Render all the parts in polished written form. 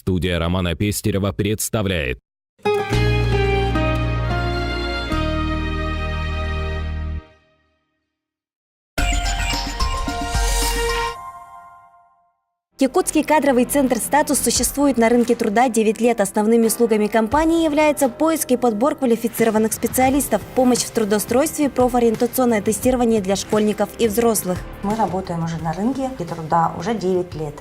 Студия Романа Пестерева представляет. Якутский кадровый центр «Статус» существует на рынке труда 9 лет. Основными услугами компании являются поиск и подбор квалифицированных специалистов, помощь в трудоустройстве, профориентационное тестирование для школьников и взрослых. Мы работаем уже на рынке труда уже 9 лет.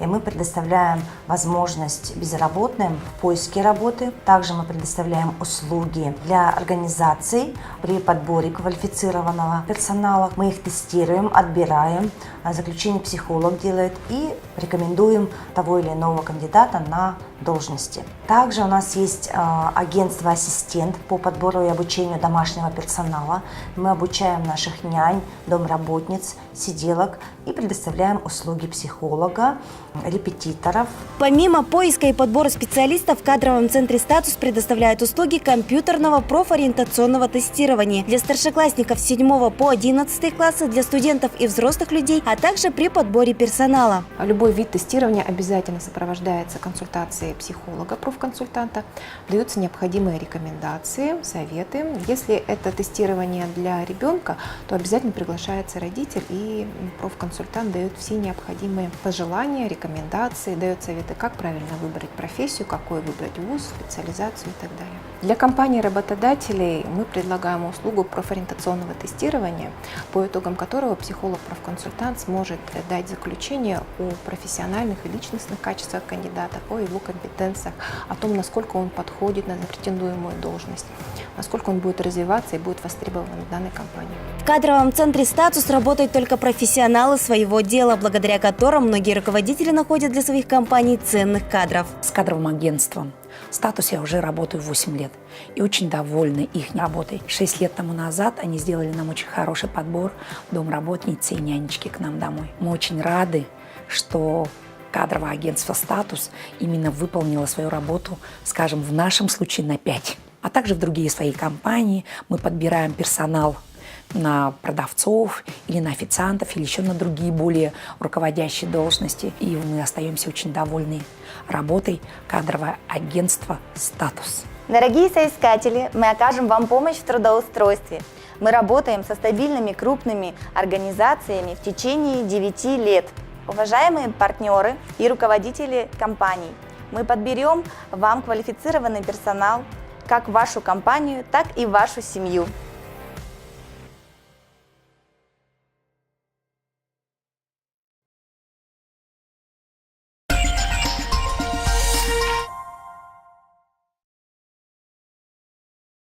И мы предоставляем возможность безработным в поиске работы. Также мы предоставляем услуги для организаций при подборе квалифицированного персонала. Мы их тестируем, отбираем, заключение психолог делает и рекомендуем того или иного кандидата на должности. Также у нас есть агентство-ассистент по подбору и обучению домашнего персонала. Мы обучаем наших нянь, домработниц, сиделок и предоставляем услуги психолога, репетиторов. Помимо поиска и подбора специалистов, в кадровом центре «Статус» предоставляют услуги компьютерного профориентационного тестирования для старшеклассников с 7 по 11 классы, для студентов и взрослых людей, а также при подборе персонала. Любой вид тестирования обязательно сопровождается консультацией психолога, профконсультанта, даются необходимые рекомендации, советы. Если это тестирование для ребенка, то обязательно приглашается родитель, и профконсультант дает все необходимые пожелания, рекомендации, дает советы, как правильно выбрать профессию, какой выбрать вуз, специализацию и так далее. Для компаний-работодателей мы предлагаем услугу профориентационного тестирования, по итогам которого психолог-профконсультант сможет дать заключение о профессиональных и личностных качествах кандидата, о его компетенциях, о том, насколько он подходит на претендуемую должность, насколько он будет развиваться и будет востребован в данной компании. В кадровом центре «Статус» работают только профессионалы своего дела, благодаря которым многие руководители находят для своих компаний ценных кадров. С кадровым агентством «Статус» я уже работаю 8 лет и очень довольна их работой. 6 лет тому назад они сделали нам очень хороший подбор домработницы и нянечки к нам домой. Мы очень рады, что кадровое агентство «Статус» именно выполнило свою работу, скажем, в нашем случае на 5. А также в другие свои компании мы подбираем персонал на продавцов или на официантов, или еще на другие более руководящие должности. И мы остаемся очень довольны работой кадрового агентства «Статус». Дорогие соискатели, мы окажем вам помощь в трудоустройстве. Мы работаем со стабильными крупными организациями в течение 9 лет. Уважаемые партнеры и руководители компаний, мы подберем вам квалифицированный персонал как в вашу компанию, так и в вашу семью.